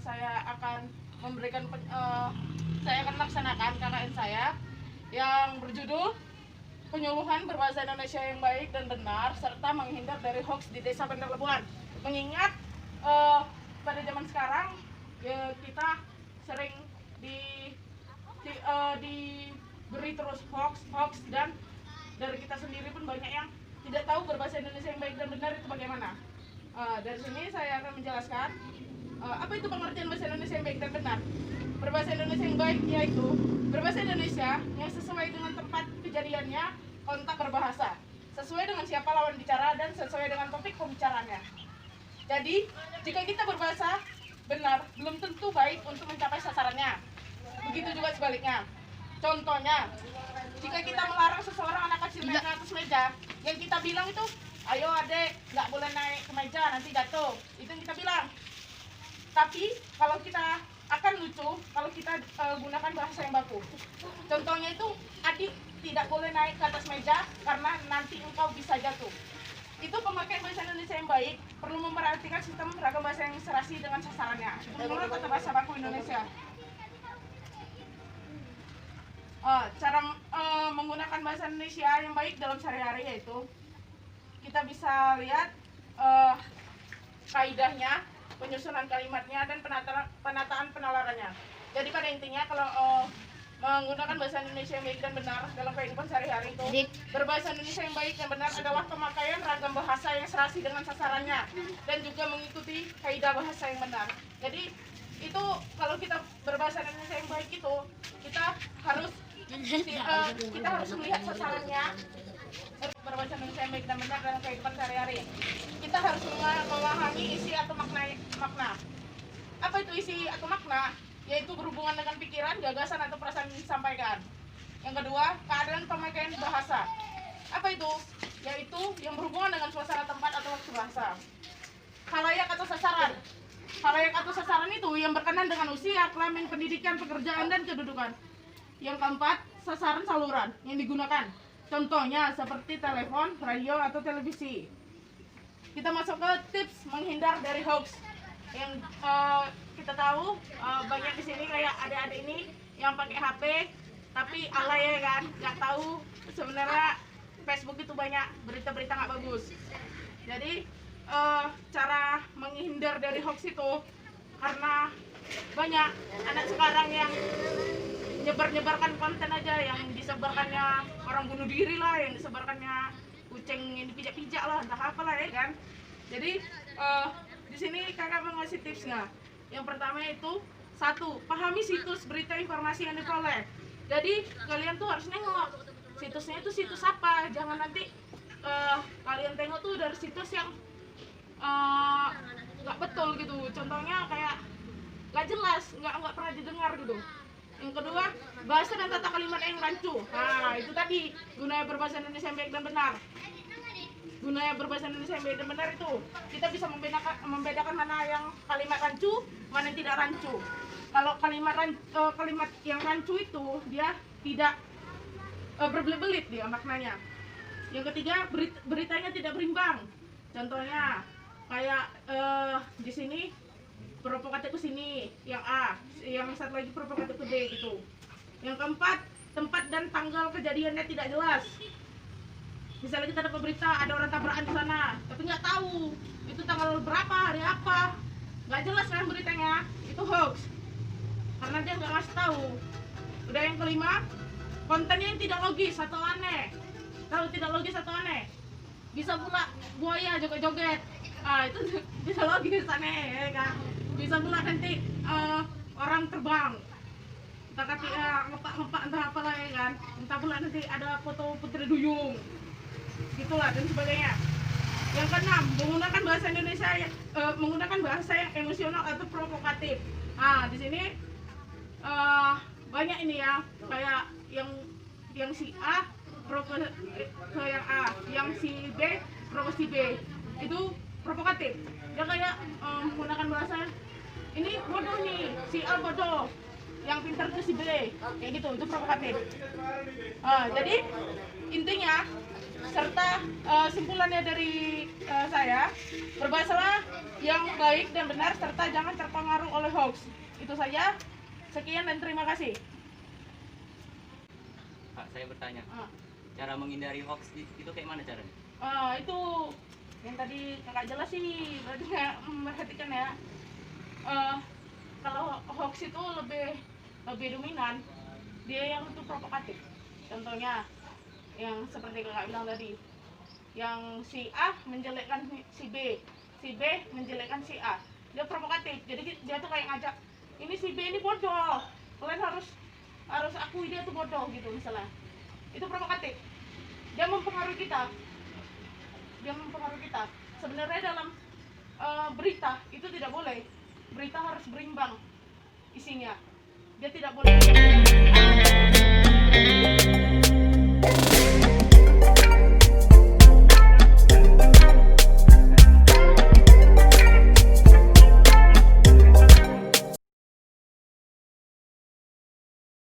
saya akan saya akan melaksanakan KKN saya yang berjudul penyuluhan berbahasa Indonesia yang baik dan benar serta menghindar dari hoax di Desa Bandar Labuan. Mengingat pada zaman sekarang ya, kita sering diberi terus hoax dan dari kita sendiri pun banyak yang tidak tahu berbahasa Indonesia yang baik dan benar itu bagaimana. Dari sini saya akan menjelaskan apa itu pengertian bahasa Indonesia yang baik dan benar. Berbahasa Indonesia yang baik yaitu berbahasa Indonesia yang sesuai dengan tempat kejadiannya, kontak berbahasa, sesuai dengan siapa lawan bicara dan sesuai dengan topik pembicaraannya. Jadi, jika kita berbahasa benar, belum tentu baik untuk mencapai sasarannya. Begitu juga sebaliknya. Contohnya, jika kita melarang seseorang anak kecil naik ke atas meja, yang kita bilang itu, ayo adek, nggak boleh naik ke meja, nanti jatuh. Itu yang kita bilang. Tapi, kalau kita akan lucu, kalau kita gunakan bahasa yang baku. Contohnya itu, adik tidak boleh naik ke atas meja, karena nanti engkau bisa jatuh. Itu pemakaian bahasa Indonesia yang baik, perlu memperhatikan sistem ragam bahasa yang serasi dengan sasarannya. Menurut kata bahasa baku Indonesia. Cara menggunakan bahasa Indonesia yang baik dalam sehari-hari yaitu kita bisa lihat kaidahnya, penyusunan kalimatnya, dan penataan penalarannya. Jadi pada intinya kalau menggunakan bahasa Indonesia yang baik dan benar dalam kehidupan sehari-hari itu, berbahasa Indonesia yang baik dan benar adalah pemakaian ragam bahasa yang serasi dengan sasarannya dan juga mengikuti kaidah bahasa yang benar. Jadi itu kalau kita berbahasa Indonesia yang baik itu kita harus melihat sasarannya. Berbahasa Indonesia yang baik dan benar dalam kehidupan sehari-hari, kita harus memahami isi atau makna. Apa itu isi atau makna? Yaitu berhubungan dengan pikiran, gagasan, atau perasaan yang disampaikan. Yang kedua, keadaan pemakaian bahasa. Apa itu? Yaitu yang berhubungan dengan suasana tempat atau waktu bahasa. Khalayak atau sasaran. Khalayak atau sasaran itu yang berkenan dengan usia, kelamin, pendidikan, pekerjaan, dan kedudukan. Yang keempat, sasaran saluran yang digunakan. Contohnya seperti telepon, radio, atau televisi. Kita masuk ke tips menghindar dari hoax. Yang kita tahu banyak di sini kayak adik-adik ini yang pakai HP tapi alay ya kan, nggak tahu sebenarnya Facebook itu banyak berita-berita nggak bagus. Jadi cara menghindar dari hoax itu karena banyak anak sekarang yang nyebarkan konten aja, yang disebarkannya orang bunuh diri lah, yang disebarkannya kucing yang dipijak-pijak lah, entah apa lah ya kan. Jadi di sini kakak mau ngasih tipsnya. Yang pertama itu, 1. Pahami situs berita informasi yang diperoleh. Jadi kalian tuh harus nengok situsnya itu situs apa. Jangan nanti kalian tengok tuh dari situs yang nggak betul gitu. Contohnya kayak nggak jelas, nggak pernah didengar gitu. Yang kedua, bahasa dan tata kalimat yang rancu. Nah itu tadi gunanya berbahasa Indonesia yang baik dan benar. Gunanya berbahasa Indonesia yang baik dan benar itu kita bisa membedakan mana yang kalimat rancu, mana yang tidak rancu. Kalau kalimat yang rancu itu dia tidak berbelit-belit dia maknanya. Yang ketiga, beritanya tidak berimbang. Contohnya kayak di sini provokatif ke sini yang A, yang satu lagi provokatif ke B gitu. Yang keempat, tempat dan tanggal kejadiannya tidak jelas. Misalnya kita dapat berita ada orang tabrakan di sana, tapi nggak tahu itu tanggal berapa, hari apa, nggak jelas kan beritanya, itu hoax karena dia nggak ngasih tahu. Udah yang kelima, kontennya yang tidak logis atau aneh. Tahu tidak logis atau aneh? Bisa pula buaya joget-joget, itu bisa logis aneh ya kan. Bisa pula nanti orang terbang, entah kaki ngepak entah apa lah ya kan. Entah pula nanti ada foto putri duyung, gitulah dan sebagainya. Yang keenam, menggunakan bahasa yang emosional atau provokatif. Nah di sini banyak ini ya, kayak yang si A provo ke yang A, yang si B provo si B, itu provokatif. Dia kayak menggunakan bahasa ini bodoh nih, si A bodoh, yang pintar ke si B, kayak gitu, itu provokatif. Jadi intinya serta simpulannya dari saya, berbahasa yang baik dan benar serta jangan terpengaruh oleh hoax. Itu saja. Sekian dan terima kasih. Kak, saya bertanya, cara menghindari hoax itu kayak mana caranya? Itu yang tadi kakak jelas sih, berarti nggak memperhatikan ya. Kalau hoax itu lebih dominan, dia yang itu provokatif. Contohnya yang seperti kakak bilang tadi, yang si A menjelekkan si B menjelekkan si A, dia provokatif. Jadi dia tuh kayak ngajak, ini si B ini bodoh, kalian harus akui dia tuh bodoh gitu misalnya. Itu provokatif. Dia mempengaruhi kita. Sebenarnya dalam berita itu tidak boleh. Berita harus berimbang isinya. Dia tidak boleh